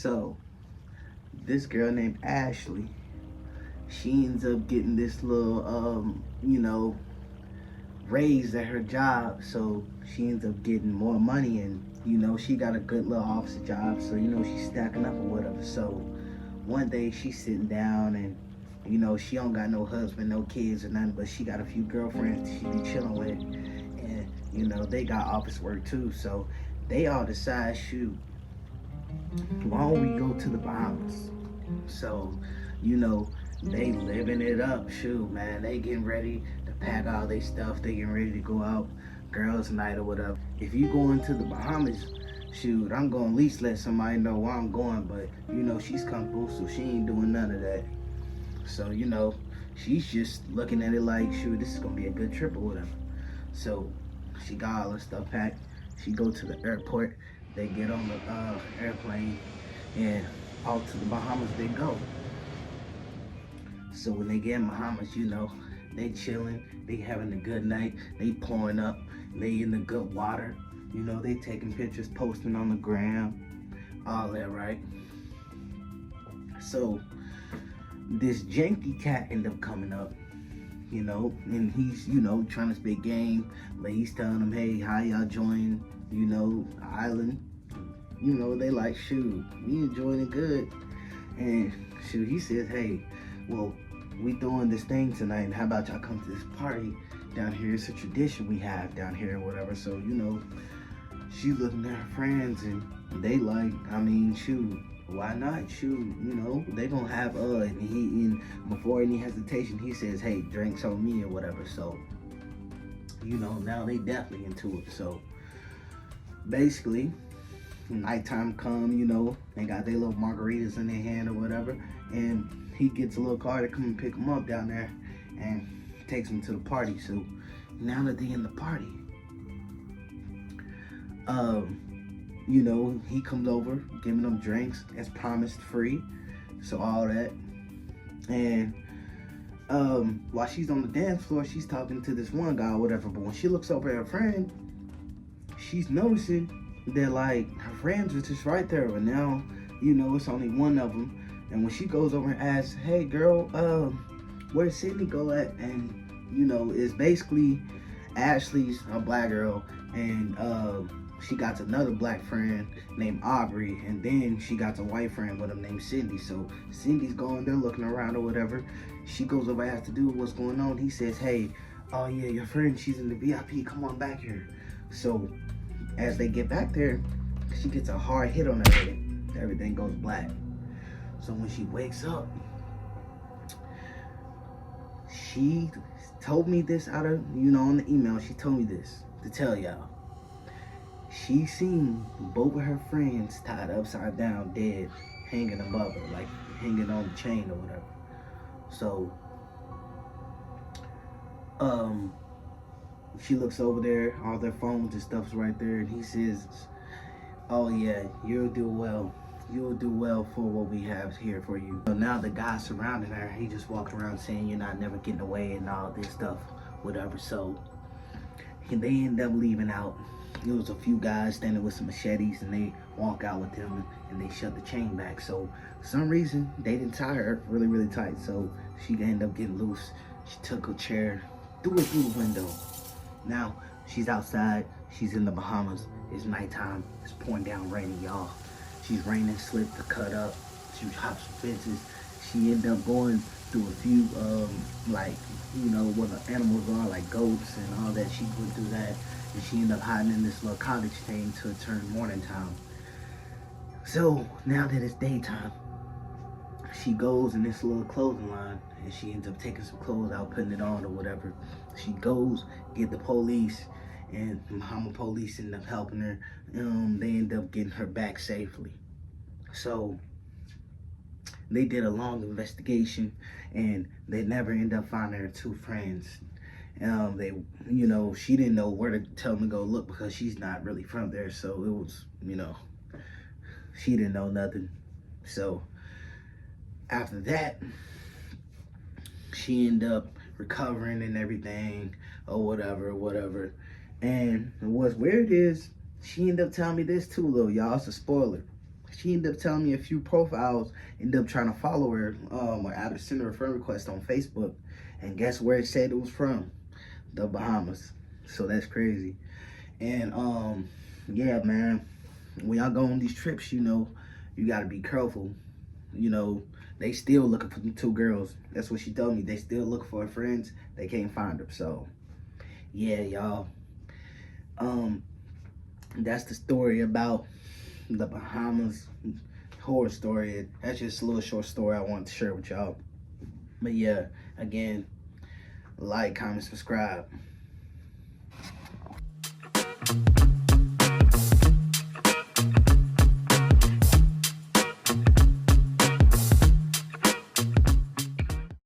So this girl named Ashley, she ends up getting this little raise at her job. So she ends up getting more money, and she got a good little office job, so she's stacking up or whatever. So one day she's sitting down, and she don't got no husband, no kids or nothing, but she got a few girlfriends she be chilling with, and they got office work too. So they all decide, shoot, why don't we go to the Bahamas? So they living it up. Shoot, man, they getting ready to pack all their stuff. They getting ready to go out girls night or whatever. If you going to the Bahamas, shoot, I'm gonna at least let somebody know where I'm going. But she's comfortable, so she ain't doing none of that. So she's just looking at it like, shoot, this is gonna be a good trip or whatever. So she got all her stuff packed. She go to the airport. They get on the airplane, and out to the Bahamas they go. So when they get in Bahamas, they chilling, they having a good night, they pouring up, they in the good water, they taking pictures, posting on the gram, all that, right? So this janky cat ended up coming up, and he's, trying to spit game, but he's telling them, hey, how y'all enjoying, the island? They like, shoot, we enjoying it good. And shoot, he says, hey, well, we doing this thing tonight, and how about y'all come to this party down here? It's a tradition we have down here or whatever. So she's looking at her friends, and they like, I mean, shoot, why not? Shoot, they gonna have and before any hesitation, he says, hey, drinks on me or whatever. So now they definitely into it. So basically, nighttime come, they got their little margaritas in their hand or whatever, and he gets a little car to come and pick them up down there and takes them to the party. So now that they in the party, he comes over, giving them drinks as promised, free, so all that. And while she's on the dance floor, she's talking to this one guy or whatever, but when she looks over at her friend, she's noticing that like her friends are just right there, but now it's only one of them. And when she goes over and asks, hey girl, where's Sydney go at? And it's basically Ashley's a black girl, and she got another black friend named Aubrey, and then she got a white friend with him named Cindy. So Cindy's going there looking around or whatever. She goes over and asks the dude what's going on. He says, hey, oh yeah, your friend, she's in the VIP, come on back here. So as they get back there, she gets a hard hit on her head. Everything goes black. So when she wakes up, she told me this out of, on the email, she told me this to tell y'all. She seen both of her friends tied upside down, dead, hanging above her, like hanging on the chain or whatever. So, she looks over there, all their phones and stuff's right there, and he says, oh yeah, you'll do well. You'll do well for what we have here for you. So now the guy surrounding her, he just walked around saying you're not never getting away and all this stuff, whatever. So they end up leaving out. There was a few guys standing with some machetes, and they walk out with them, and they shut the chain back. So for some reason, they didn't tie her really, really tight. So she ended up getting loose. She took a chair, threw it through the window. Now she's outside. She's in the Bahamas. It's nighttime. It's pouring down raining, y'all. She's raining, slipped, cut up. She hops fences. She ended up going through a few, where the animals are, like goats and all that. She went through that, and she ended up hiding in this little cottage thing till it turned morning time. So now that it's daytime, she goes in this little clothing line, and she ends up taking some clothes out, putting it on or whatever. She goes, get the police, and the Bahama police end up helping her. They end up getting her back safely. So they did a long investigation, and they never end up finding her two friends. She didn't know where to tell them to go look because she's not really from there. So it was, she didn't know nothing. So after that, she ended up recovering and everything or whatever. And what's weird is she ended up telling me this too, though, y'all. It's a spoiler. She ended up telling me a few profiles, ended up trying to follow her, or either send her a friend request on Facebook. And guess where it said it was from? The Bahamas. So that's crazy. And yeah, man, when y'all go on these trips, you know, you gotta be careful. You know, they still looking for the two girls. That's what she told me. They still looking for her friends. They can't find her. So yeah, y'all. Um, that's the story about the Bahamas horror story. That's just a little short story I wanted to share with y'all. But yeah, again, like, comment, subscribe.